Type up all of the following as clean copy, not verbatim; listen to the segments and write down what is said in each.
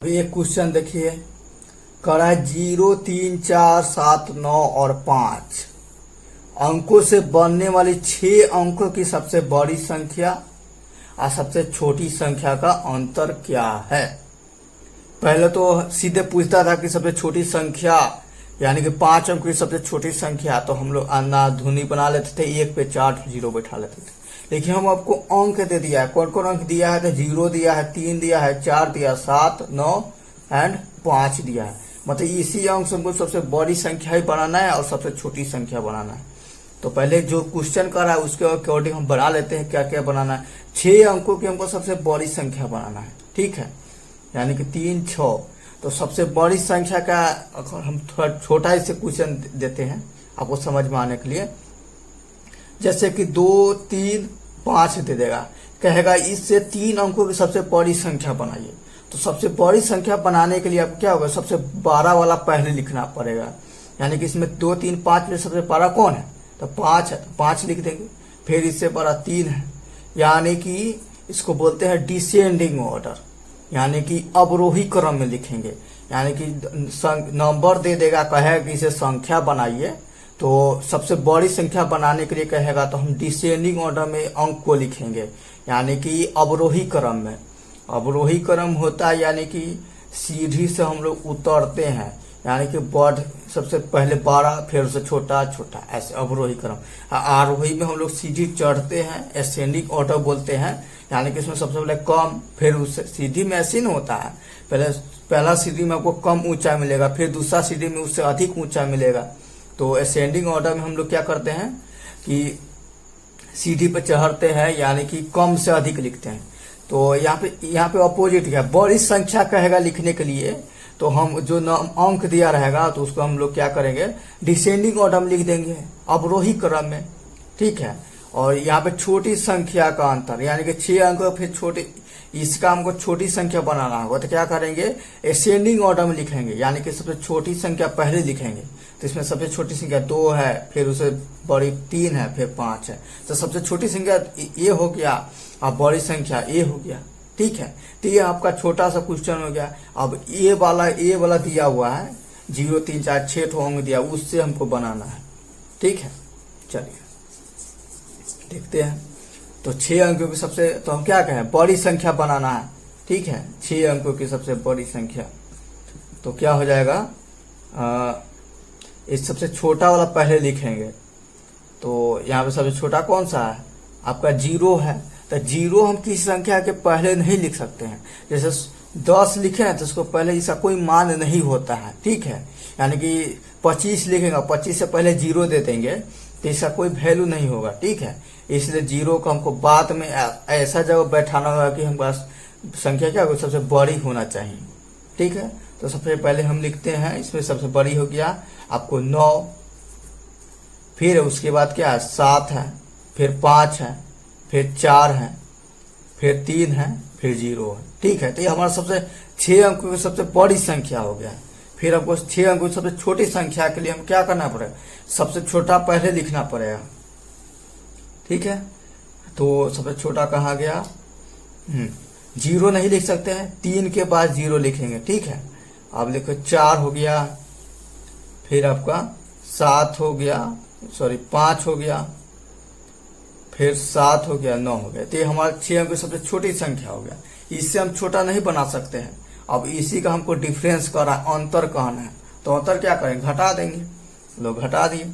अभी एक क्वेश्चन देखिए, कह है 0, 3, 4, 7, 9 और 5 अंकों से बनने वाली 6 अंकों की सबसे बड़ी संख्या और सबसे छोटी संख्या का अंतर क्या है। पहले तो सीधे पूछता था कि सबसे छोटी संख्या यानी कि 5 अंक की सबसे छोटी संख्या, तो हम लोग धुनी बना लेते थे, 1 पे 4 जीरो बैठा लेते थे। लेकिन हम आपको अंक दे दिया है, कौन कौन अंक दिया है, तो 0 दिया है, 3 दिया है, 4 दिया, 7, 9 एंड 5 दिया है। मतलब इसी अंक से हमको सबसे बड़ी संख्या ही बनाना है और सबसे छोटी संख्या बनाना है। तो पहले जो क्वेश्चन कर रहा है उसके अकॉर्डिंग हम बना लेते हैं क्या क्या बनाना है। 6 अंकों की हमको सबसे बड़ी संख्या बनाना है, ठीक है, यानी कि 3, 6। तो सबसे बड़ी संख्या का हम थोड़ा छोटा इसे क्वेश्चन देते हैं आपको समझ में आने के लिए। जैसे कि 2, 3, 5 दे देगा, कहेगा इससे 3 अंकों की सबसे बड़ी संख्या बनाइए। तो सबसे बड़ी संख्या बनाने के लिए आपको क्या होगा, सबसे बड़ा वाला पहले लिखना पड़ेगा। यानी कि इसमें 2, 3, 5 में सबसे बड़ा कौन है, तो 5 है, तो 5 लिख देंगे। फिर इससे बड़ा 3 है, यानी कि इसको बोलते हैं डिसेंडिंग ऑर्डर, यानी कि अवरोही क्रम में लिखेंगे। यानी कि नंबर दे देगा, कहेगा कि इसे संख्या बनाइए, तो सबसे बड़ी संख्या बनाने के लिए कहेगा तो हम डिसेंडिंग ऑर्डर में अंक को लिखेंगे, यानी कि अवरोही क्रम में। अवरोही क्रम होता है यानी कि सीढ़ी से हम लोग उतरते हैं, यानी कि बढ़ सबसे पहले बड़ा फिर उससे छोटा छोटा, ऐसे अवरोही क्रम। आरोही में हम लोग सीढ़ी चढ़ते हैं, एसेंडिंग ऑर्डर बोलते हैं, यानी कि इसमें सबसे पहले कम, फिर उससे सीढ़ी में ऐसे नहीं होता है, पहला सीढ़ी में आपको कम ऊंचा मिलेगा, फिर दूसरा सीढ़ी में उससे अधिक ऊंचा मिलेगा। तो असेंडिंग ऑर्डर में हम लोग क्या करते हैं कि सीढ़ी पे चढ़ते हैं, यानी कि कम से अधिक लिखते हैं। तो यहाँ पे अपोजिट है, बड़ी संख्या कहेगा लिखने के लिए, तो हम जो अंक दिया रहेगा तो उसको हम लोग क्या करेंगे, डिसेंडिंग ऑर्डर में लिख देंगे, अवरोही क्रम में, ठीक है। और यहाँ पे छोटी संख्या का अंतर, यानी कि 6 अंक फिर छोटी, इसका हमको छोटी संख्या बनाना होगा, तो क्या करेंगे, असेंडिंग ऑर्डर में लिखेंगे, यानी कि सबसे छोटी संख्या पहले लिखेंगे। तो इसमें सबसे छोटी संख्या 2 है, फिर उसे बड़ी 3 है, फिर 5 है। तो सबसे छोटी संख्या ये हो गया और बड़ी संख्या ये हो गया, ठीक है। तो ये आपका छोटा सा क्वेश्चन हो गया। अब ये वाला दिया हुआ है 0, 3, 4, 6 ठो अंक दिया, उससे हमको बनाना है, ठीक है। चलिए देखते हैं। तो 6 अंकों की सबसे, तो हम क्या कहें, बड़ी संख्या बनाना है, ठीक है। 6 अंकों की सबसे बड़ी संख्या, तो क्या हो जाएगा, इस सबसे छोटा वाला पहले लिखेंगे। तो यहाँ पे सबसे छोटा कौन सा है, आपका 0 है। तो 0 हम किसी संख्या के पहले नहीं लिख सकते हैं। जैसे 10 लिखे हैं तो उसको पहले इसका कोई मान नहीं होता है, ठीक है। यानी कि 25 लिखेंगे, 25 से पहले 0 दे देंगे तो इसका कोई वैल्यू नहीं होगा, ठीक है। इसलिए 0 को हमको बाद में ऐसा जगह बैठाना होगा कि हमारे पास संख्या क्या होगी, सबसे बड़ी होना चाहिए, ठीक है। तो सबसे पहले हम लिखते हैं, इसमें सबसे बड़ी हो गया आपको 9, फिर उसके बाद क्या है 7 है, फिर 5 है, फिर 4 है, फिर 3 है, फिर 0 है, ठीक है। तो ये हमारा सबसे 6 अंकों की सबसे बड़ी संख्या हो गया। फिर हमको 6 अंकों की सबसे छोटी संख्या के लिए हम क्या करना पड़ेगा, सबसे छोटा पहले लिखना पड़ेगा, ठीक है। तो सबसे छोटा कहाँ गया, 0 नहीं लिख सकते हैं, 3 के बाद 0 लिखेंगे, ठीक है। अब लिखो 4 हो गया, फिर आपका 7 हो गया, 5 हो गया, फिर 7 हो गया, 9 हो गया। तो ये हमारा 6 अंक की सबसे छोटी संख्या हो गया। इससे हम छोटा नहीं बना सकते हैं। अब इसी का हमको डिफरेंस करना, अंतर कहना है, तो अंतर क्या करेंगे, घटा देंगे। लोग घटा दिए,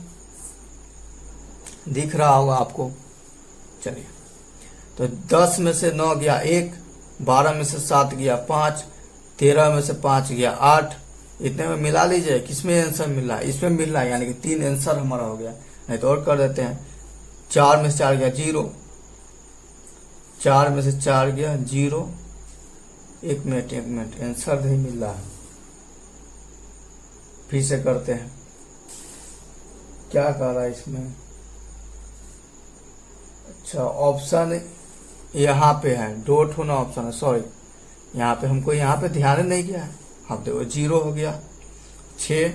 दिख रहा होगा आपको। चलिए, तो 10 में से 9 गया 1, 12 में से 7 गया 5, 13 में से 5 गया 8, इतने में मिला लीजिए, किसमें आंसर मिल रहा है, इसमें मिल रहा है, यानी कि 3 आंसर हमारा हो गया। नहीं तो और कर देते हैं, 4 में से 4 गया 0, 4 में से 4 गया 0, एक मिनट आंसर नहीं मिल रहा है, फिर से करते हैं, क्या कह रहा है इसमें। अच्छा, ऑप्शन यहाँ पे है, डॉट होना ऑप्शन है, सॉरी, यहाँ पे हमको यहाँ पे ध्यान नहीं किया है। अब देखो 0 हो गया, 6,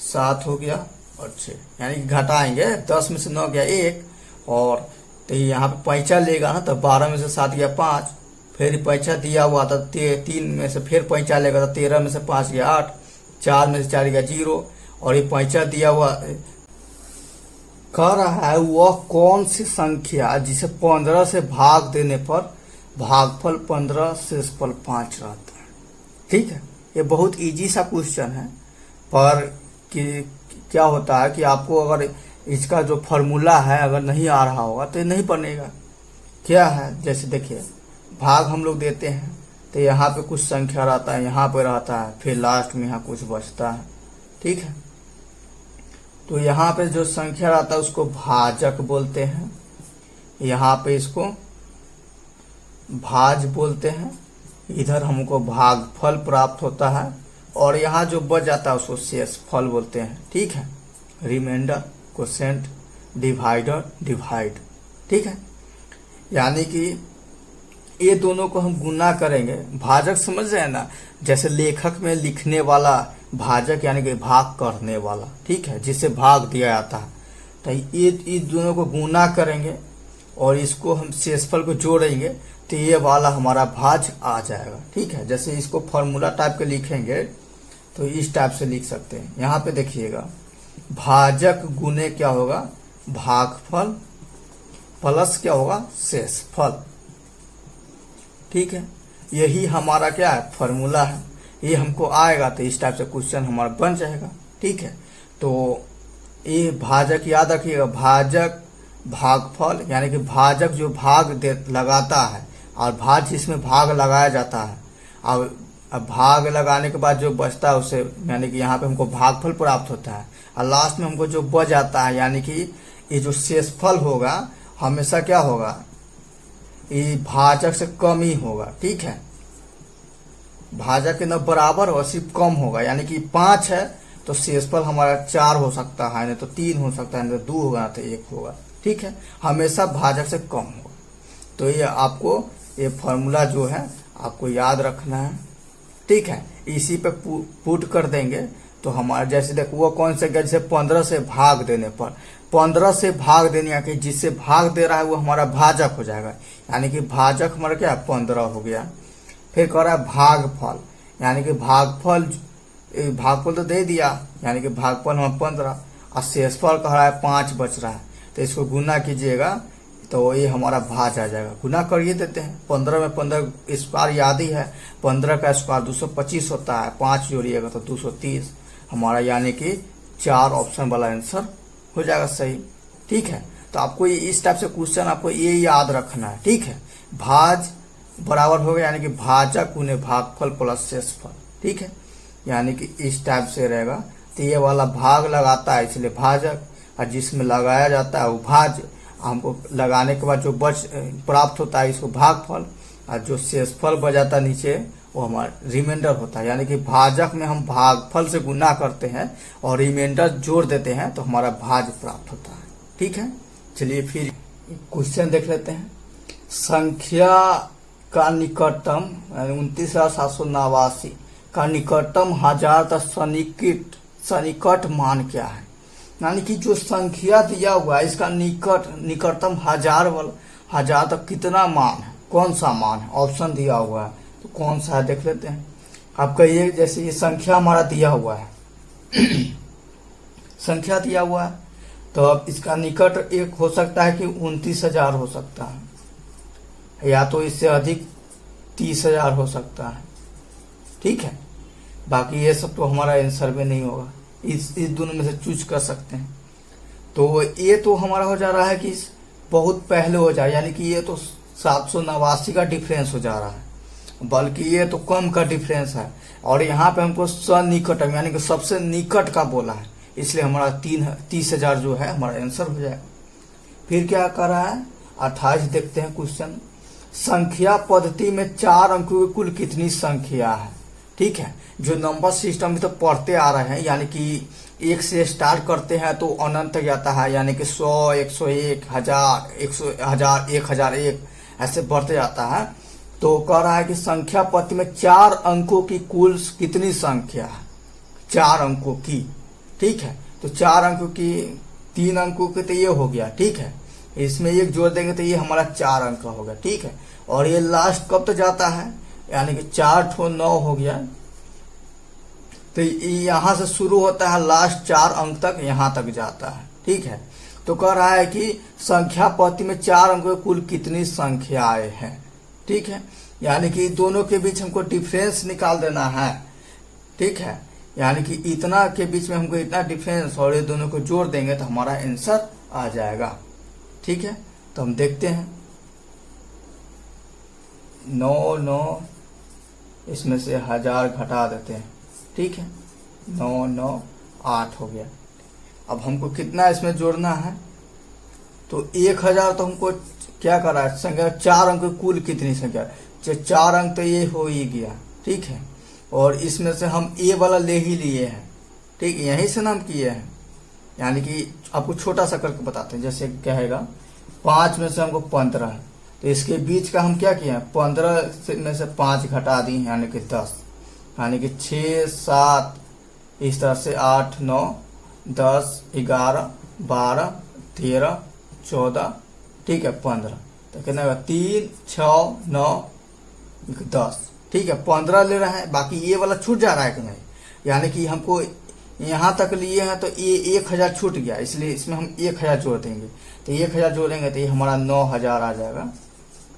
7 हो गया और 6, यानी कि घटाएंगे, 10 में से 9 गया 1, और तो यहाँ पे पैंचा लेगा ना, तो 12 में से 7 गया 5, फिर पैंचा दिया हुआ था 3 में से फिर पैंचा लेगा तो 13 में से 5 गया 8, 4 में से 4 गया 0, और ये पैंचा दिया हुआ कह रहा है वह कौन सी संख्या जिसे 15 से भाग देने पर भागफल 15 शेषफल 5 रहता है। ठीक है, ये बहुत इजी सा क्वेश्चन है, पर कि क्या होता है कि आपको अगर इसका जो फॉर्मूला है अगर नहीं आ रहा होगा तो ये नहीं बनेगा। क्या है, जैसे देखिए भाग हम लोग देते हैं तो यहाँ पे कुछ संख्या रहता है, यहाँ पे रहता है, फिर लास्ट में यहाँ कुछ बचता है। ठीक है, तो यहाँ पे जो संख्या रहता है उसको भाजक बोलते हैं, यहाँ पे इसको भाज बोलते हैं, इधर हमको भागफल प्राप्त होता है, और यहाँ जो बच जाता है उसको शेषफल बोलते हैं। ठीक है, रिमाइंडर, कोसेंट, डिवाइडर, डिवाइड। ठीक है, यानी कि ये दोनों को हम गुना करेंगे। भाजक समझ रहे हैं ना, जैसे लेखक में लिखने वाला भाजक यानी कि भाग करने वाला। ठीक है, जिसे भाग दिया जाता है, तो ये दोनों को गुना करेंगे और इसको हम शेषफल को जोड़ेंगे तो ये वाला हमारा भाज आ जाएगा। ठीक है, जैसे इसको फॉर्मूला टाइप के लिखेंगे तो इस टाइप से लिख सकते हैं। यहाँ पे देखिएगा भाजक गुने क्या होगा, भागफल प्लस क्या होगा, शेषफल। ठीक है, यही हमारा क्या है, फॉर्मूला है। ये हमको आएगा तो इस टाइप से क्वेश्चन हमारा बन जाएगा। ठीक है, तो ये भाजक याद रखिएगा, भाजक भागफल यानी कि भाजक जो भाग लगाता है और भाज जिसमें भाग लगाया जाता है, अब भाग लगाने के बाद जो बचता है उसे यानी कि यहाँ पे हमको भागफल प्राप्त होता है, और लास्ट में हमको जो बच जाता है यानी कि ये जो शेषफल होगा हमेशा क्या होगा, ये भाजक से कम ही होगा। ठीक है, भाजक के न बराबर और सिर्फ कम होगा, यानी कि 5 है तो शेषफल हमारा 4 हो सकता है, नहीं तो 3 हो सकता है, नहीं तो 2 होगा, तो 1 होगा। ठीक है, हमेशा भाजक से कम होगा। तो ये आपको ये फॉर्मूला जो है आपको याद रखना है। ठीक है, इसी पे पुट कर देंगे तो हमारा जैसे देखो वो कौन से गया, जैसे 15 से भाग देने पर 15 से भाग देने के जिससे भाग दे रहा है वो हमारा भाजक हो जाएगा, यानी कि भाजक हमारा क्या 15 हो गया। फिर कह रहा है भागफल, यानी कि भागफल तो दे दिया, यानी कि भागफल हमारा 15 और शेषफल कह रहा है 5 बच रहा है, तो इसको गुना कीजिएगा तो ये हमारा भाज आ जाएगा। गुना करिए देते हैं, 15 में 15 स्क्वायर याद ही है, 15 का स्क्वायर 225 होता है, 5 जोड़िएगा तो 230 हमारा, यानी कि 4 ऑप्शन वाला आंसर हो जाएगा सही। ठीक है, तो आपको ये इस टाइप से क्वेश्चन आपको ये याद रखना है। ठीक है, भाज बराबर हो गया यानी कि भाजक गुने भागफल प्लस शेषफल। ठीक है, यानी कि इस टाइप से रहेगा, तो ये वाला भाग लगाता है इसलिए भाजक, और जिसमें लगाया जाता है वो भाज, हमको लगाने के बाद जो बच प्राप्त होता है इसको भागफल, और जो शेषफल बजाता है नीचे वो हमारा रिमाइंडर होता है, यानी कि भाजक में हम भागफल से गुना करते हैं और रिमाइंडर जोड़ देते हैं तो हमारा भाज प्राप्त होता है। ठीक है, चलिए फिर क्वेश्चन देख लेते हैं। संख्या का निकटतम 29,789 का निकटतम हजार तक सन्निकट मान क्या है, यानी कि जो संख्या दिया हुआ है इसका निकटतम हजार तक कितना मान है, कौन सा मान है, ऑप्शन दिया हुआ है तो कौन सा है देख लेते हैं। आपका ये जैसे ये संख्या हमारा दिया हुआ है संख्या दिया हुआ है, तो अब इसका निकट एक हो सकता है कि 29,000 हो सकता है, या तो इससे अधिक 30,000 हो सकता है। ठीक है, बाकी ये सब तो हमारा आंसर में नहीं होगा, इस दोनों में से चूज कर सकते हैं। तो ये तो हमारा हो जा रहा है कि बहुत पहले हो जाए, यानी कि ये तो 789 का डिफरेंस हो जा रहा है, बल्कि ये तो कम का डिफरेंस है, और यहाँ पे हमको सन्निकटम यानी कि सबसे निकट का बोला है, इसलिए हमारा 30,000 जो है हमारा आंसर हो जाएगा। फिर क्या कर रहा है 28 देखते हैं क्वेश्चन। संख्या पद्धति में 4 अंकों की कुल कितनी संख्या है। ठीक है, जो नंबर सिस्टम में तो पढ़ते आ रहे हैं, यानी कि 1 से स्टार्ट करते हैं तो अनंत तक जाता है, यानी कि 100, 101, 1000, 1001 ऐसे बढ़ते जाता है। तो कह रहा है कि संख्या पद्धति में 4 अंकों की कुल कितनी संख्या है, 4 अंकों की। ठीक है, तो 4 अंकों की 3 अंकों के तो ये हो गया। ठीक है, इसमें 1 जोड़ देंगे तो ये हमारा 4 अंक का होगा। ठीक है, और ये लास्ट कब तक जाता है, यानी कि 4 ठो 9 हो गया, तो यहां से शुरू होता है लास्ट 4 अंक तक यहां तक जाता है। ठीक है, तो कह रहा है कि संख्या पत्ती में 4 अंकों में कुल कितनी संख्याएं हैं। ठीक है, यानी कि दोनों के बीच हमको डिफरेंस निकाल देना है। ठीक है, यानी कि इतना के बीच में हमको इतना डिफरेंस और ये दोनों को जोड़ देंगे तो हमारा आंसर आ जाएगा। ठीक है, तो हम देखते हैं 9 9, इसमें से 1000 घटा देते हैं। ठीक है, 9 9 8 हो गया। अब हमको कितना इसमें जोड़ना है, तो 1000 तो हमको क्या करा है, संख्या 4 अंक कुल कितनी संख्या, 4 अंक तो ये हो ही गया। ठीक है, और इसमें से हम ए वाला ले ही लिए हैं। ठीक, यहीं से ना हम किए हैं, यानी कि आपको छोटा सा करके बताते हैं। जैसे कहेगा 5 में से हमको 15 है, तो इसके बीच का हम क्या किए हैं, 15 में से 5 घटा दी, यानी कि 10, यानी कि 6 7, इस तरह से 8 9 10 11 12 13 14, ठीक है 15, तो कितना होगा 3 6 9 10। ठीक है, 15 ले रहे हैं, बाकी ये वाला छूट जा रहा है कि नहीं, यानी कि हमको यहाँ तक लिए हैं तो ये 1000 छूट गया, इसलिए इसमें हम 1000 जोड़ देंगे। तो 1000 जोड़ेंगे तो ये हमारा 9000 आ जाएगा,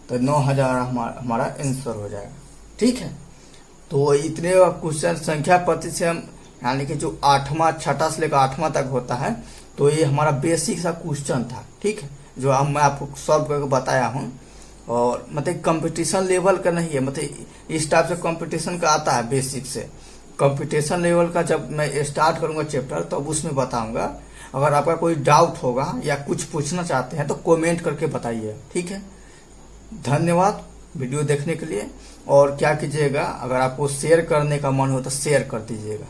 तो 9000 हमारा आंसर हो जाएगा। ठीक है, तो इतने क्वेश्चन संख्या पद्धति से हम, यानी कि जो 8वां छठा से लेकर 8वां तक होता है, तो ये हमारा बेसिक सा क्वेश्चन था। ठीक है, जो अब मैं आपको सॉल्व करके बताया हूँ, और मतलब कंपटीशन लेवल का नहीं है, मतलब इस टाइप से कंपटीशन का आता है बेसिक से। कंपटीशन लेवल का जब मैं स्टार्ट करूंगा चैप्टर तो उसमें बताऊंगा। अगर आपका कोई डाउट होगा या कुछ पूछना चाहते हैं तो कमेंट करके बताइए। ठीक है, धन्यवाद वीडियो देखने के लिए। और क्या कीजिएगा, अगर आपको शेयर करने का मन हो तो शेयर कर दीजिएगा।